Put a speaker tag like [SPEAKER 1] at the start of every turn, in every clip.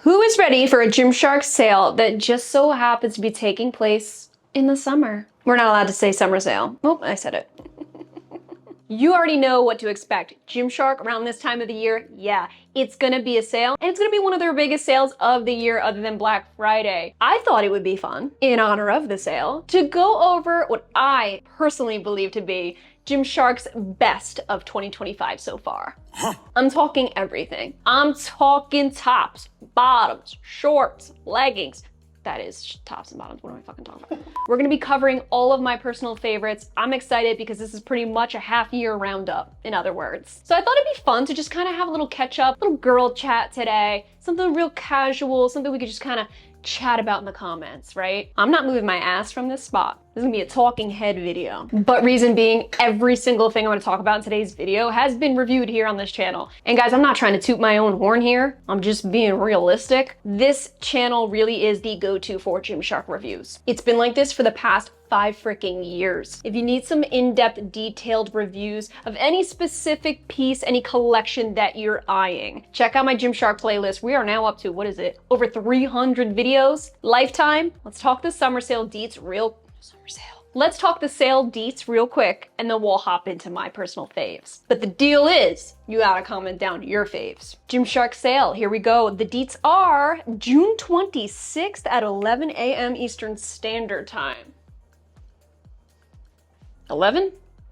[SPEAKER 1] Who is ready for a Gymshark sale that just so happens to be taking place in the summer? We're not allowed to say summer sale. Oh, I said it. You already know what to expect. Gymshark around this time of the year, yeah, it's gonna be a sale, and it's gonna be one of their biggest sales of the year other than Black Friday. I thought it would be fun, in honor of the sale, to go over what I personally believe to be Gymshark's best of 2025 so far. I'm talking everything. I'm talking tops, bottoms, shorts, leggings. That is tops and bottoms, what am I fucking talking about? We're gonna be covering all of my personal favorites. I'm excited because this is pretty much a half-year roundup, in other words. So I thought it'd be fun to just kind of have a little catch up, little girl chat today, something real casual, something we could just kind of chat about in the comments, right? I'm not moving my ass from this spot. This is gonna be a talking head video. But reason being, every single thing I'm gonna talk about in today's video has been reviewed here on this channel. And guys, I'm not trying to toot my own horn here. I'm just being realistic. This channel really is the go-to for Gymshark reviews. It's been like this for the past 5 freaking years. If you need some in-depth, detailed reviews of any specific piece, any collection that you're eyeing, check out my Gymshark playlist. We are now up to, what is it? Over 300 videos, lifetime. Let's talk the summer sale deets Let's talk the sale deets real quick, and then we'll hop into my personal faves. But the deal is, you gotta comment down your faves. Gymshark sale, here we go. The deets are June 26th at 11 a.m. Eastern Standard Time. 11? Is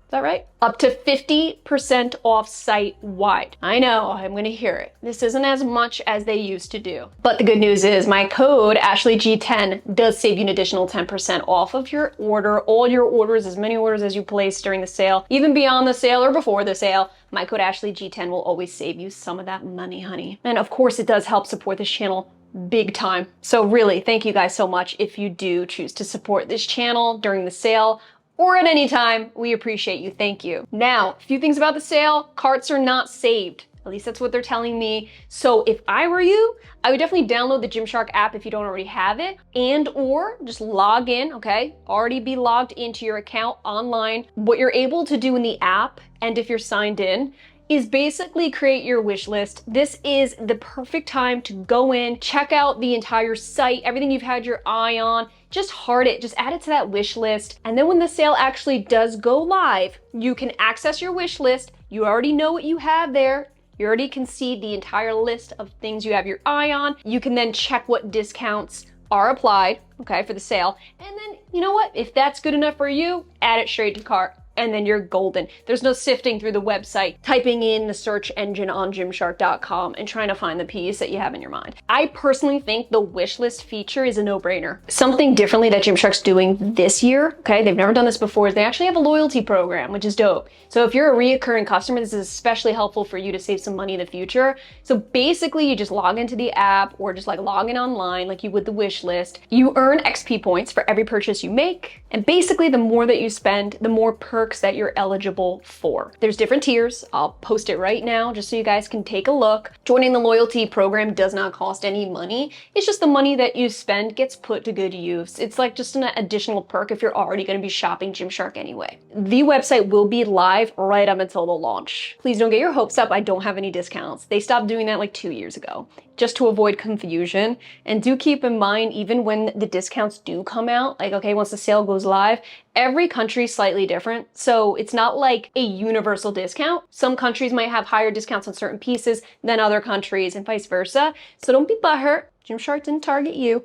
[SPEAKER 1] that right? Up to 50% off site-wide. I know, I'm gonna hear it. This isn't as much as they used to do. But the good news is my code, AshleyG10, does save you an additional 10% off of your order, all your orders, as many orders as you place during the sale, even beyond the sale or before the sale. My code AshleyG10 will always save you some of that money, honey. And of course, it does help support this channel big time. So really, thank you guys so much if you do choose to support this channel during the sale or at any time. We appreciate you. Thank you. Now, a few things about the sale. Carts are not saved. At least that's what they're telling me. So if I were you, I would definitely download the Gymshark app if you don't already have it, and or just log in, okay? Already be logged into your account online. What you're able to do in the app, and if you're signed in, is basically create your wish list. This is the perfect time to go in, check out the entire site, everything you've had your eye on, just heart it, just add it to that wish list. And then when the sale actually does go live, you can access your wish list. You already know what you have there. You already can see the entire list of things you have your eye on. You can then check what discounts are applied, okay, for the sale. And then, you know what? If that's good enough for you, add it straight to cart. And then you're golden. There's no sifting through the website, typing in the search engine on Gymshark.com and trying to find the piece that you have in your mind. I personally think the wish list feature is a no-brainer. Something differently that Gymshark's doing this year, okay, they've never done this before, is they actually have a loyalty program, which is dope. So if you're a reoccurring customer, this is especially helpful for you to save some money in the future. So basically you just log into the app or just like log in online like you would the wish list. You earn XP points for every purchase you make. And basically the more that you spend, the more perks that you're eligible for. There's different tiers. I'll post it right now just so you guys can take a look. Joining the loyalty program does not cost any money. It's just the money that you spend gets put to good use. It's like just an additional perk if you're already going to be shopping Gymshark anyway. The website will be live right up until the launch. Please don't get your hopes up. I don't have any discounts. They stopped doing that like 2 years ago, just to avoid confusion. And do keep in mind, even when the discounts do come out, like, okay, once the sale goes live, every country is slightly different. So it's not like a universal discount. Some countries might have higher discounts on certain pieces than other countries and vice versa. So don't be butthurt. Gymshark didn't target you.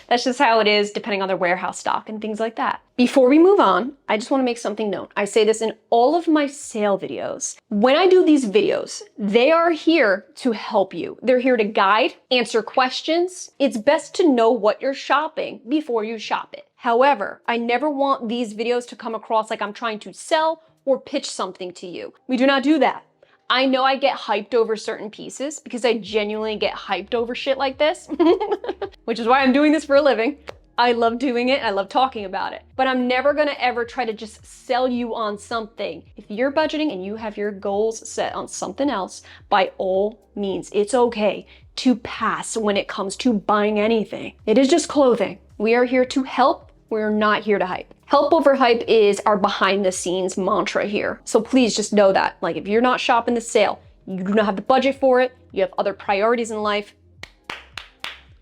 [SPEAKER 1] That's just how it is, depending on their warehouse stock and things like that. Before we move on, I just want to make something known. I say this in all of my sale videos. When I do these videos, they are here to help you. They're here to guide, answer questions. It's best to know what you're shopping before you shop it. However, I never want these videos to come across like I'm trying to sell or pitch something to you. We do not do that. I know I get hyped over certain pieces because I genuinely get hyped over shit like this, which is why I'm doing this for a living. I love doing it. I love talking about it. But I'm never gonna ever try to just sell you on something. If you're budgeting and you have your goals set on something else, by all means, it's okay to pass when it comes to buying anything. It is just clothing. We are here to help. We're not here to hype. Help over hype is our behind the scenes mantra here. So please just know that. Like, if you're not shopping the sale, you do not have the budget for it, you have other priorities in life,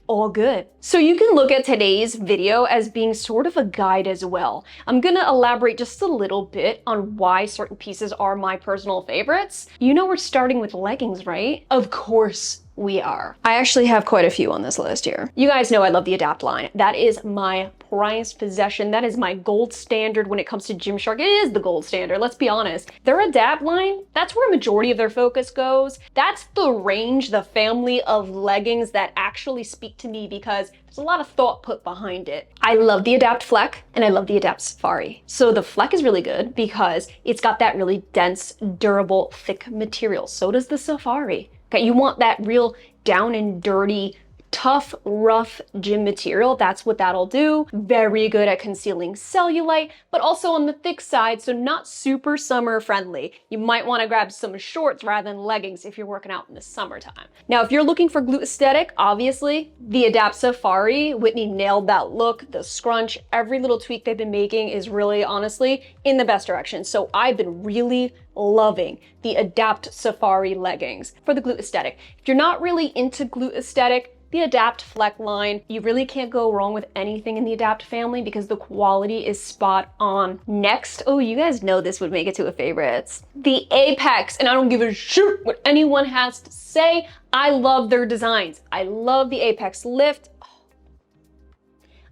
[SPEAKER 1] all good. So you can look at today's video as being sort of a guide as well. I'm gonna elaborate just a little bit on why certain pieces are my personal favorites. You know we're starting with leggings, right? Of course we are. I actually have quite a few on this list here. You guys know I love the Adapt line. That is my prized possession. That is my gold standard when it comes to Gymshark. It is the gold standard, let's be honest. Their Adapt line, that's where a majority of their focus goes. That's the range, the family of leggings that actually speak to me because there's a lot of thought put behind it. I love the Adapt Fleck and I love the Adapt Safari. So the Fleck is really good because it's got that really dense, durable, thick material. So does the Safari. Okay, you want that real down and dirty, tough, rough gym material. That's what that'll do. Very good at concealing cellulite, but also on the thick side, so not super summer friendly. You might want to grab some shorts rather than leggings if you're working out in the summertime. Now, if you're looking for glute aesthetic, obviously the Adapt Safari, Whitney nailed that look, the scrunch, every little tweak they've been making is really, honestly, in the best direction. So I've been really loving the Adapt Safari leggings for the glute aesthetic. If you're not really into glute aesthetic, the Adapt Fleck line, you really can't go wrong with anything in the Adapt family because the quality is spot on. Next, oh, you guys know this would make it to a favorites. The Apex, and I don't give a shit what anyone has to say. I love their designs. I love the Apex lift.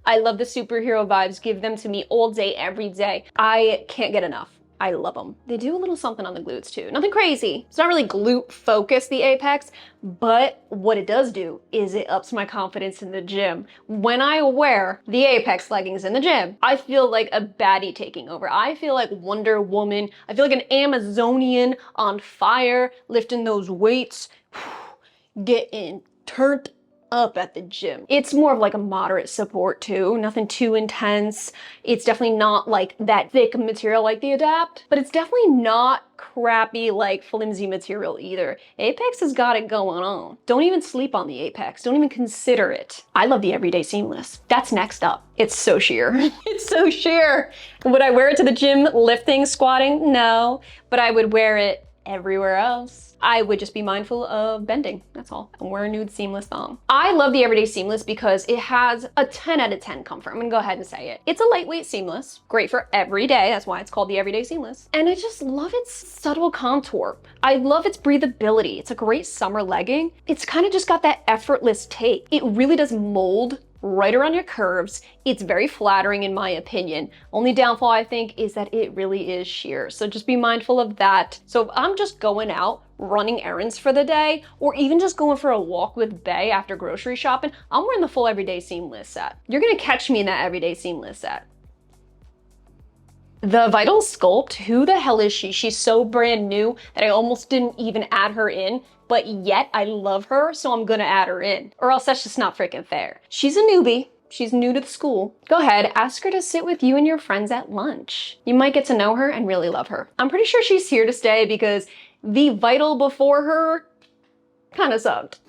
[SPEAKER 1] I love the superhero vibes. Give them to me all day, every day. I can't get enough. I love them. They do a little something on the glutes too. Nothing crazy. It's not really glute focused, the Apex, but what it does do is it ups my confidence in the gym. When I wear the Apex leggings in the gym, I feel like a baddie taking over. I feel like Wonder Woman. I feel like an Amazonian on fire, lifting those weights, getting turned up at the gym. It's more of like a moderate support too, nothing too intense. It's definitely not like that thick material like the Adapt, but it's definitely not crappy like flimsy material either. Apex has got it going on. Don't even sleep on the Apex. Don't even consider it. I love the Everyday Seamless. That's next up. It's so sheer. It's so sheer. Would I wear it to the gym lifting, squatting? No, but I would wear it everywhere else. I would just be mindful of bending, that's all, and wear a nude seamless thong. I love the Everyday Seamless because it has a 10 out of 10 comfort. I'm gonna go ahead and say it. It's a lightweight seamless, great for every day, that's why it's called the Everyday Seamless. And I just love its subtle contour. I love its breathability. It's a great summer legging. It's kind of just got that effortless take. It really does mold right around your curves. It's very flattering in my opinion. Only downfall I think is that it really is sheer. So just be mindful of that. So if I'm just going out running errands for the day, or even just going for a walk with Bae after grocery shopping, I'm wearing the full Everyday Seamless set. You're gonna catch me in that Everyday Seamless set. The Vital Sculpt, who the hell is she? She's so brand new that I almost didn't even add her in, but yet I love her, so I'm gonna add her in. Or else that's just not freaking fair. She's a newbie. She's new to the school. Go ahead, ask her to sit with you and your friends at lunch. You might get to know her and really love her. I'm pretty sure she's here to stay because the Vital before her kind of sucked.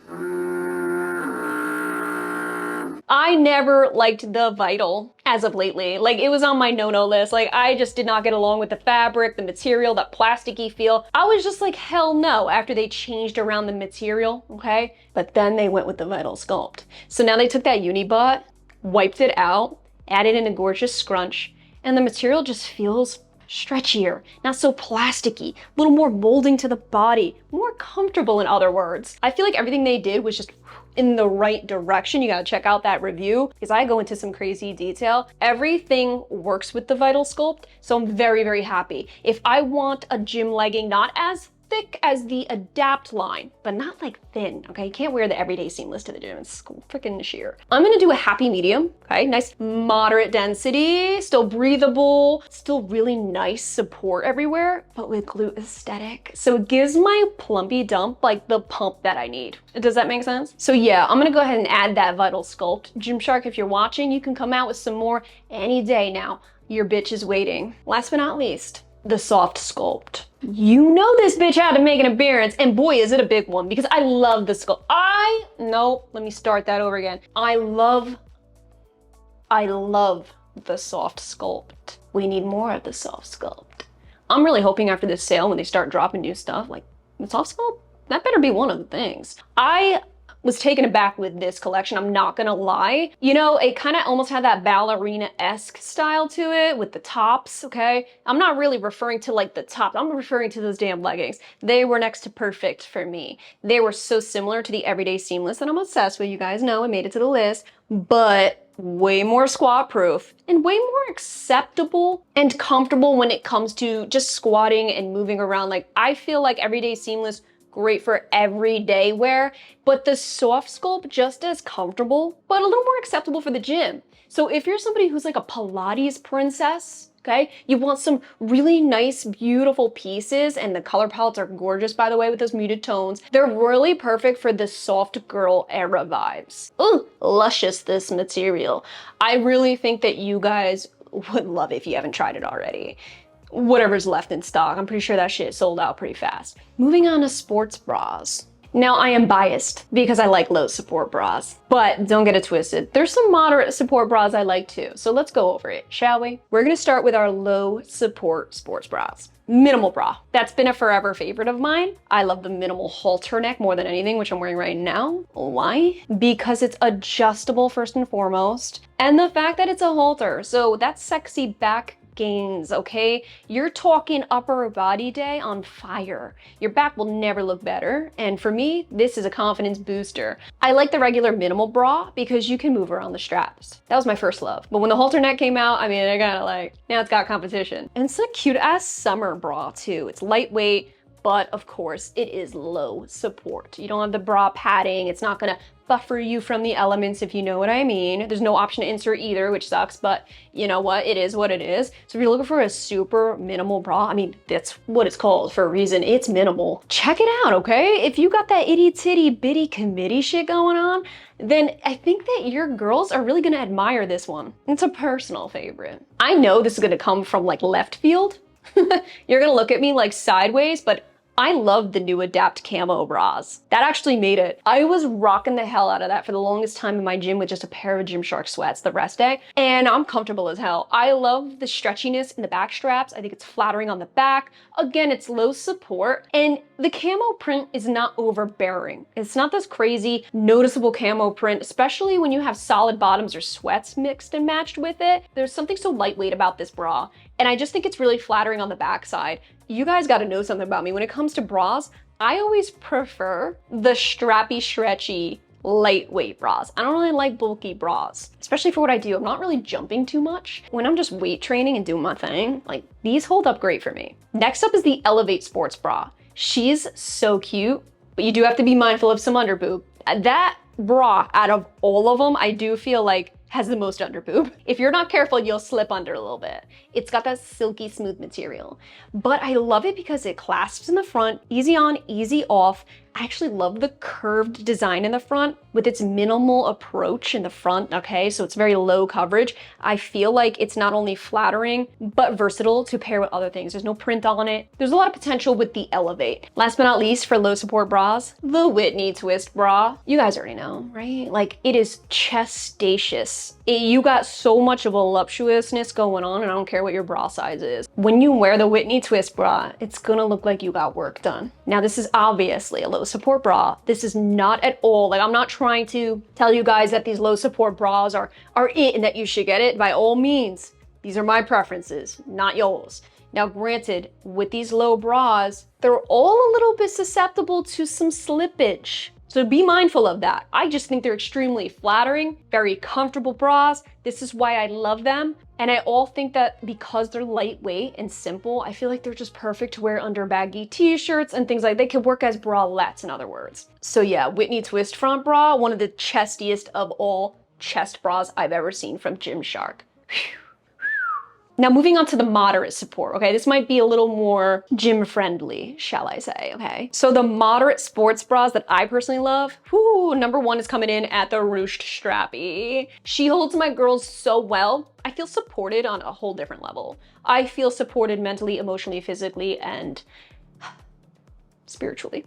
[SPEAKER 1] I never liked the Vital as of lately. Like, it was on my no-no list. Like, I just did not get along with the fabric, the material, that plasticky feel. I was just like, hell no, after they changed around the material, okay? But then they went with the Vital Sculpt. So now they took that Unibot, wiped it out, added in a gorgeous scrunch, and the material just feels stretchier, not so plasticky, a little more molding to the body, more comfortable in other words. I feel like everything they did was just in the right direction. You gotta check out that review because I go into some crazy detail. Everything works with the Vital Sculpt, so I'm very, very happy. If I want a gym legging not as thick as the Adapt line, but not like thin, okay? You can't wear the Everyday Seamless to the gym, it's freaking sheer. I'm gonna do a happy medium, okay? Nice moderate density, still breathable, still really nice support everywhere, but with glute aesthetic. So it gives my plumpy dump like the pump that I need. Does that make sense? So yeah, I'm gonna go ahead and add that Vital Sculpt. Gymshark, if you're watching, you can come out with some more any day now. Your bitch is waiting. Last but not least, the Soft Sculpt. You know this bitch had to make an appearance, and boy is it a big one because I love the sculpt. Let me start that over again. I love the Soft Sculpt. We need more of the Soft Sculpt. I'm really hoping after this sale when they start dropping new stuff, like the Soft Sculpt, that better be one of the things. I was taken aback with this collection, I'm not gonna lie. You know, it kind of almost had that ballerina-esque style to it with the tops, okay? I'm not really referring to like the top, I'm referring to those damn leggings. They were next to perfect for me. They were so similar to the Everyday Seamless that I'm obsessed with. You guys know I made it to the list, but way more squat proof and way more acceptable and comfortable when it comes to just squatting and moving around. Like, I feel like Everyday Seamless, great for everyday wear, but the soft sculpt just as comfortable, but a little more acceptable for the gym. So if you're somebody who's like a Pilates princess, okay, you want some really nice, beautiful pieces, and the color palettes are gorgeous, by the way, with those muted tones. They're really perfect for the soft girl era vibes. Ooh, luscious, this material. I really think that you guys would love it if you haven't tried it already. Whatever's left in stock, I'm pretty sure that shit sold out pretty fast. Moving on to sports bras. Now, I am biased because I like low support bras, but don't get it twisted. There's some moderate support bras I like too. So let's go over it, shall we? We're gonna start with our low support sports bras. Minimal bra. That's been a forever favorite of mine. I love the minimal halter neck more than anything, which I'm wearing right now. Why? Because it's adjustable first and foremost, and the fact that it's a halter. So that's sexy back gains, okay? You're talking upper body day on fire. Your back will never look better. And for me, this is a confidence booster. I like the regular minimal bra because you can move around the straps. That was my first love. But when the halter neck came out, I mean, I kind of like, now it's got competition. And it's a cute ass summer bra too. It's lightweight, but of course it is low support. You don't have the bra padding. It's not gonna buffer you from the elements, if you know what I mean. There's no option to insert either, which sucks, but you know what? It is what it is. So if you're looking for a super minimal bra, I mean, that's what it's called for a reason. It's minimal. Check it out, okay? If you got that itty titty bitty committee shit going on, then I think that your girls are really gonna admire this one. It's a personal favorite. I know this is gonna come from like left field. You're gonna look at me like sideways, but I love the new Adapt camo bras. That actually made it. I was rocking the hell out of that for the longest time in my gym with just a pair of Gymshark sweats the rest day, and I'm comfortable as hell. I love the stretchiness in the back straps. I think it's flattering on the back. Again, it's low support, and the camo print is not overbearing. It's not this crazy, noticeable camo print, especially when you have solid bottoms or sweats mixed and matched with it. There's something so lightweight about this bra, and I just think it's really flattering on the backside. You guys gotta know something about me. When it comes to bras, I always prefer the strappy, stretchy, lightweight bras. I don't really like bulky bras, especially for what I do. I'm not really jumping too much. When I'm just weight training and doing my thing, like these hold up great for me. Next up is the Elevate Sports Bra. She's so cute, but you do have to be mindful of some underboob. That bra, out of all of them, I do feel like has the most underboob. If you're not careful, you'll slip under a little bit. It's got that silky smooth material, but I love it because it clasps in the front, easy on, easy off. I actually love the curved design in the front with its minimal approach in the front, okay? So it's very low coverage. I feel like it's not only flattering, but versatile to pair with other things. There's no print on it. There's a lot of potential with the Elevate. Last but not least, for low support bras, the Whitney Twist bra. You guys already know, right? Like, it is chestacious. You got so much of a voluptuousness going on, and I don't care what your bra size is. When you wear the Whitney Twist bra, it's gonna look like you got work done. Now, this is obviously a low support bra. This is not at all, like, I'm not trying to tell you guys that these low support bras are it and that you should get it. By all means, these are my preferences, not yours. Now, granted, with these low bras, they're all a little bit susceptible to some slippage. So be mindful of that. I just think they're extremely flattering, very comfortable bras. This is why I love them. And I all think that because they're lightweight and simple, I feel like they're just perfect to wear under baggy t-shirts and things like that. They could work as bralettes, in other words. So yeah, Whitney Twist front bra, one of the chestiest of all chest bras I've ever seen from Gymshark. Whew. Now, moving on to the moderate support, okay? This might be a little more gym friendly, shall I say, okay? So the moderate sports bras that I personally love, whoo, number one is coming in at the ruched strappy. She holds my girls so well. I feel supported on a whole different level. I feel supported mentally, emotionally, physically, and spiritually.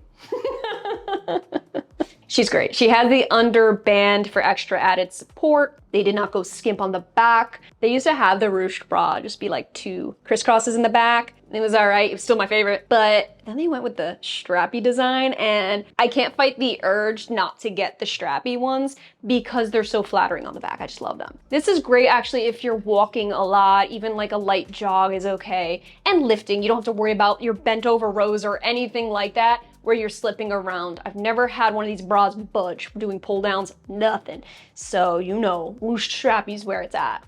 [SPEAKER 1] She's great. She has the underband for extra added support. They did not go skimp on the back. They used to have the ruched bra just be like two crisscrosses in the back. It was all right. It was still my favorite. But then they went with the strappy design, and I can't fight the urge not to get the strappy ones because they're so flattering on the back. I just love them. This is great actually if you're walking a lot, even like a light jog is okay. And lifting, you don't have to worry about your bent over rows or anything like that where you're slipping around. I've never had one of these bras budge doing pull downs, nothing. So you know, loose strappy's where it's at.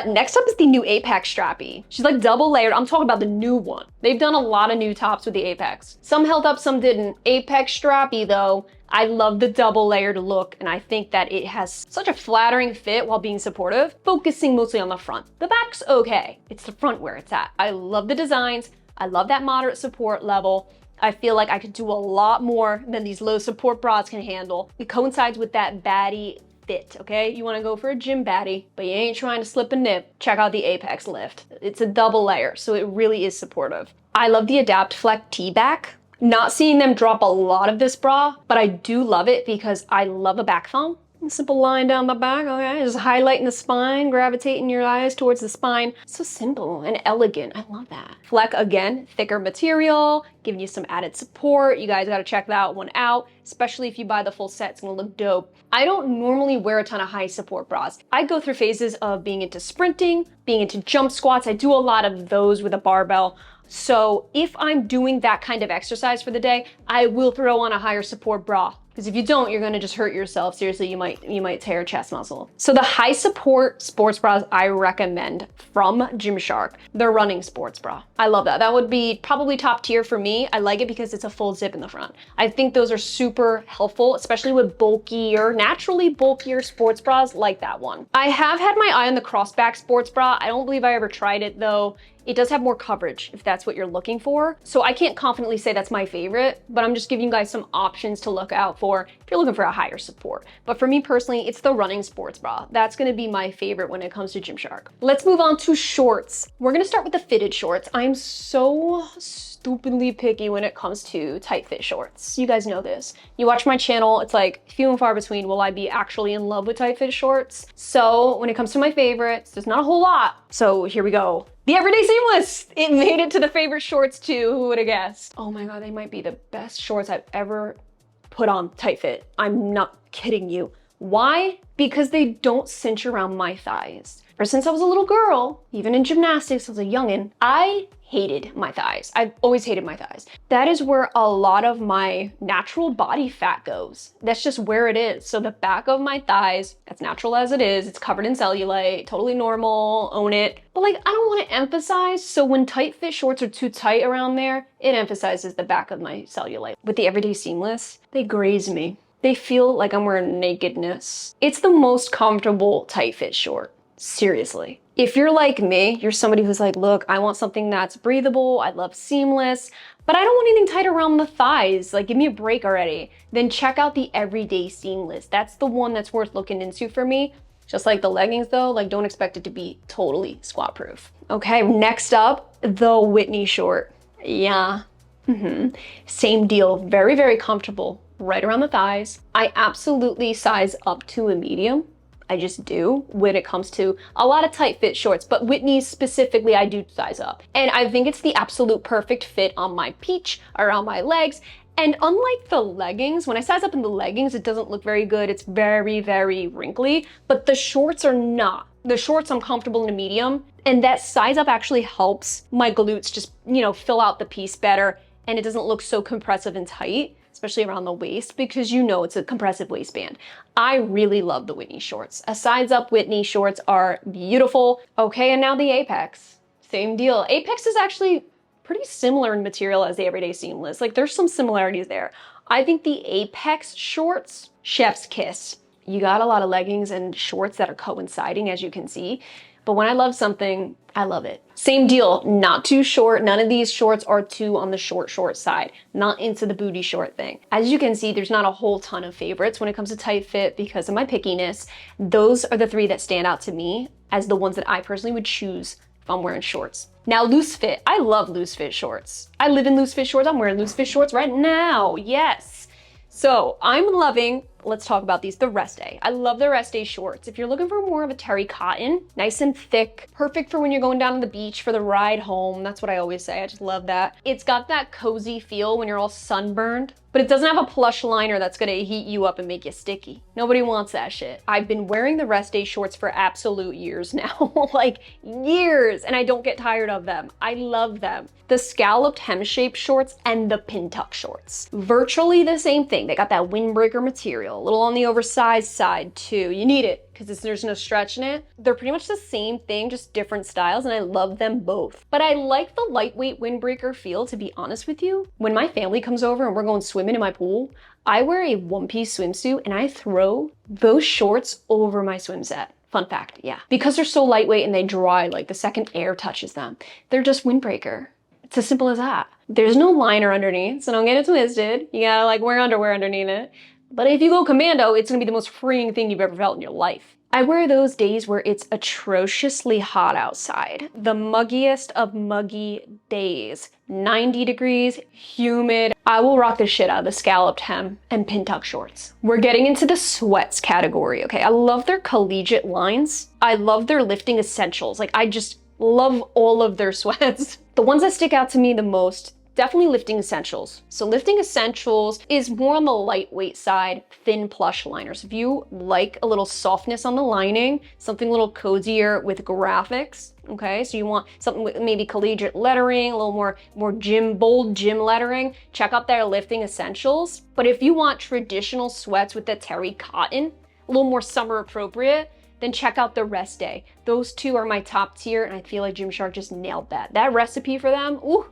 [SPEAKER 1] Next up is the new Apex strappy. She's like double layered. I'm talking about the new one. They've done a lot of new tops with the Apex. Some held up, some didn't. Apex strappy though, I love the double layered look, and I think that it has such a flattering fit while being supportive, focusing mostly on the front. The back's okay. It's the front where it's at. I love the designs. I love that moderate support level. I feel like I could do a lot more than these low support bras can handle. It coincides with that baddie fit, okay? You wanna go for a gym baddie, but you ain't trying to slip a nip. Check out the Apex lift. It's a double layer, so it really is supportive. I love the AdaptFlex T-back. Not seeing them drop a lot of this bra, but I do love it because I love a back thong. A simple line down the back, okay? Just highlighting the spine, gravitating your eyes towards the spine. So simple and elegant, I love that. Fleck, again, thicker material, giving you some added support. You guys gotta check that one out, especially if you buy the full set, it's gonna look dope. I don't normally wear a ton of high support bras. I go through phases of being into sprinting, being into jump squats. I do a lot of those with a barbell. So if I'm doing that kind of exercise for the day, I will throw on a higher support bra. Because if you don't, you're gonna just hurt yourself. Seriously, you might tear a chest muscle. So the high support sports bras I recommend from Gymshark, the running sports bra. I love that. That would be probably top tier for me. I like it because it's a full zip in the front. I think those are super helpful, especially with bulkier, naturally bulkier sports bras like that one. I have had my eye on the crossback sports bra. I don't believe I ever tried it though. It does have more coverage if that's what you're looking for. So I can't confidently say that's my favorite, but I'm just giving you guys some options to look out for if you're looking for a higher support. But for me personally, it's the running sports bra. That's gonna be my favorite when it comes to Gymshark. Let's move on to shorts. We're gonna start with the fitted shorts. I'm so stupidly picky when it comes to tight fit shorts. You guys know this. You watch my channel, it's like few and far between will I be actually in love with tight fit shorts. So when it comes to my favorites, there's not a whole lot. So here we go. The Everyday Seamless! It made it to the favorite shorts too, who would have guessed? Oh my God, they might be the best shorts I've ever put on tight fit. I'm not kidding you. Why? Because they don't cinch around my thighs. Ever since I was a little girl, even in gymnastics as a youngin', I hated my thighs. I've always hated my thighs. That is where a lot of my natural body fat goes. That's just where it is. So the back of my thighs, as natural as it is, it's covered in cellulite, totally normal, own it. But like, I don't want to emphasize, so when tight fit shorts are too tight around there, it emphasizes the back of my cellulite. With the Everyday Seamless, they graze me. They feel like I'm wearing nakedness. It's the most comfortable tight fit short. Seriously. If you're like me, you're somebody who's like, look, I want something that's breathable, I love seamless, but I don't want anything tight around the thighs, like give me a break already, then check out the Everyday Seamless. That's the one that's worth looking into for me. Just like the leggings though, like don't expect it to be totally squat proof. Okay, next up, the Whitney short. Yeah, same deal, very, very comfortable, right around the thighs. I absolutely size up to a medium. I just do when it comes to a lot of tight fit shorts, but Whitney's specifically, I do size up. And I think it's the absolute perfect fit on my peach, around my legs. And unlike the leggings, when I size up in the leggings, it doesn't look very good. It's very, very wrinkly, but the shorts are not. The shorts, I'm comfortable in a medium, and that size up actually helps my glutes just, you know, fill out the piece better, and it doesn't look so compressive and tight, especially around the waist, because you know it's a compressive waistband. I really love the Whitney shorts. A size up Whitney shorts are beautiful. Okay, and now the Apex. Same deal. Apex is actually pretty similar in material as the Everyday Seamless. Like there's some similarities there. I think the Apex shorts, chef's kiss. You got a lot of leggings and shorts that are coinciding, as you can see. But when I love something, I love it. Same deal, not too short. None of these shorts are too on the short side, not into the booty short thing. As you can see, there's not a whole ton of favorites when it comes to tight fit because of my pickiness. Those are the three that stand out to me as the ones that I personally would choose if I'm wearing shorts. Now, loose fit. I love loose fit shorts. I live in loose fit shorts. I'm wearing loose fit shorts right now. Yes. So I'm loving let's talk about these. The rest day. I love the rest day shorts. If you're looking for more of a terry cotton, nice and thick, perfect for when you're going down to the beach for the ride home. That's what I always say. I just love that. It's got that cozy feel when you're all sunburned, but it doesn't have a plush liner that's gonna heat you up and make you sticky. Nobody wants that shit. I've been wearing the rest day shorts for absolute years now, like years, and I don't get tired of them. I love them. The scalloped hem shape shorts and the pin tuck shorts. Virtually the same thing. They got that windbreaker material, a little on the oversized side too. You need it because there's no stretch in it. They're pretty much the same thing, just different styles, and I love them both. But I like the lightweight windbreaker feel, to be honest with you. When my family comes over and we're going swimming in my pool, I wear a one-piece swimsuit and I throw those shorts over my swim set. Fun fact, yeah. Because they're so lightweight and they dry like the second air touches them. They're just windbreaker. It's as simple as that. There's no liner underneath, so don't get it twisted. You gotta like wear underwear underneath it. But if you go commando, it's gonna be the most freeing thing you've ever felt in your life. I wear those days where it's atrociously hot outside. The muggiest of muggy days. 90 degrees, humid. I will rock the shit out of the scalloped hem and pin tuck shorts. We're getting into the sweats category, okay? I love their collegiate lines. I love their lifting essentials. Like, I just love all of their sweats. The ones that stick out to me the most, definitely lifting essentials. So lifting essentials is more on the lightweight side, thin plush liners. If you like a little softness on the lining, something a little cozier with graphics, okay? So you want something with maybe collegiate lettering, a little more bold gym lettering, check out their lifting essentials. But if you want traditional sweats with the terry cotton, a little more summer appropriate, then check out the rest day. Those two are my top tier, and I feel like Gymshark just nailed that. That recipe for them, ooh,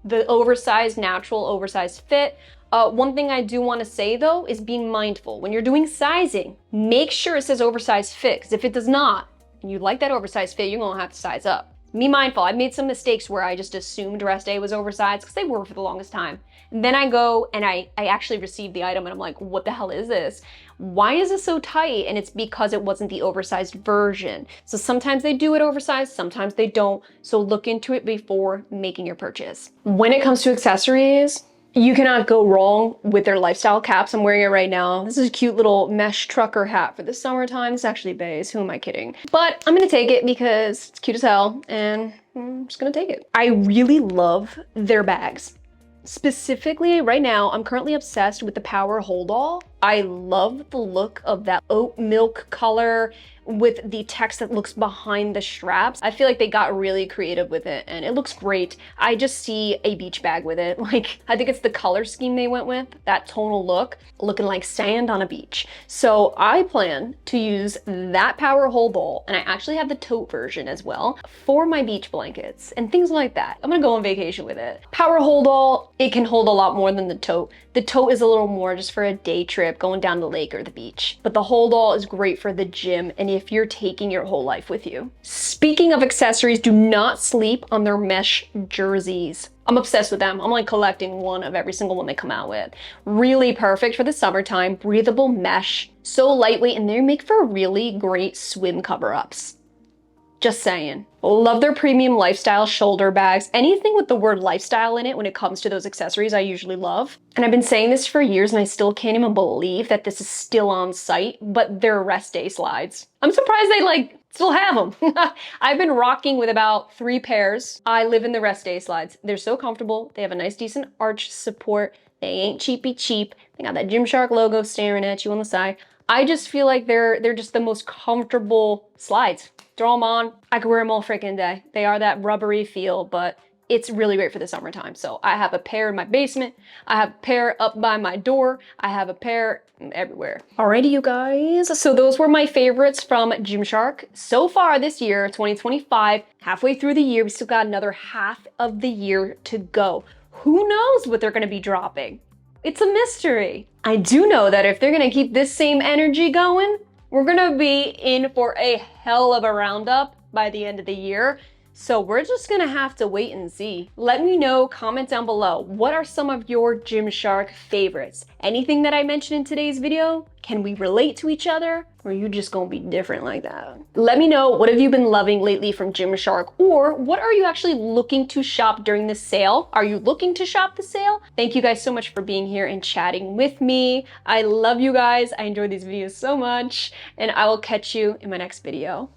[SPEAKER 1] the oversized, natural, oversized fit. One thing I do want to say though is being mindful. When you're doing sizing, make sure it says oversized fit, because if it does not, and you like that oversized fit, you're gonna have to size up. Be mindful. I've made some mistakes where I just assumed rest day was oversized because they were for the longest time. And then I go and I actually received the item and I'm like, what the hell is this? Why is this so tight? And it's because it wasn't the oversized version. So sometimes they do it oversized, sometimes they don't. So look into it before making your purchase. When it comes to accessories, you cannot go wrong with their lifestyle caps. I'm wearing it right now. This is a cute little mesh trucker hat for the summertime. It's actually beige, who am I kidding? But I'm gonna take it because it's cute as hell and I'm just gonna take it. I really love their bags. Specifically right now, I'm currently obsessed with the Power Hold All. I love the look of that oat milk color with the text that looks behind the straps. I feel like they got really creative with it and it looks great. I just see a beach bag with it. Like, I think it's the color scheme they went with, that tonal look, looking like sand on a beach. So I plan to use that Power Hold All, and I actually have the tote version as well, for my beach blankets and things like that. I'm gonna go on vacation with it. Power Hold All, it can hold a lot more than the tote. The tote is a little more just for a day trip, going down the lake or the beach. But the Hold All is great for the gym and if you're taking your whole life with you. Speaking of accessories, do not sleep on their mesh jerseys. I'm obsessed with them. I'm like collecting one of every single one they come out with. Really perfect for the summertime, breathable mesh, so lightweight, and they make for really great swim cover-ups. Just saying. Love their premium lifestyle shoulder bags. Anything with the word lifestyle in it when it comes to those accessories, I usually love. And I've been saying this for years and I still can't even believe that this is still on site, but they're rest day slides. I'm surprised they still have them. I've been rocking with about 3 pairs. I live in the rest day slides. They're so comfortable. They have a nice decent arch support. They ain't cheapy cheap. They got that Gymshark logo staring at you on the side. I just feel like they're just the most comfortable slides. Throw them on. I could wear them all freaking day. They are that rubbery feel, but it's really great for the summertime. So I have a pair in my basement. I have a pair up by my door. I have a pair everywhere. Alrighty, you guys. So those were my favorites from Gymshark. So far this year, 2025, halfway through the year, we still got another half of the year to go. Who knows what they're gonna be dropping? It's a mystery. I do know that if they're gonna keep this same energy going, we're gonna be in for a hell of a roundup by the end of the year. So we're just gonna have to wait and see. Let me know, comment down below, what are some of your Gymshark favorites? Anything that I mentioned in today's video, can we relate to each other? Or are you just gonna be different like that? Let me know, what have you been loving lately from Gymshark? Or what are you actually looking to shop during the sale? Are you looking to shop the sale? Thank you guys so much for being here and chatting with me. I love you guys. I enjoy these videos so much, and I will catch you in my next video.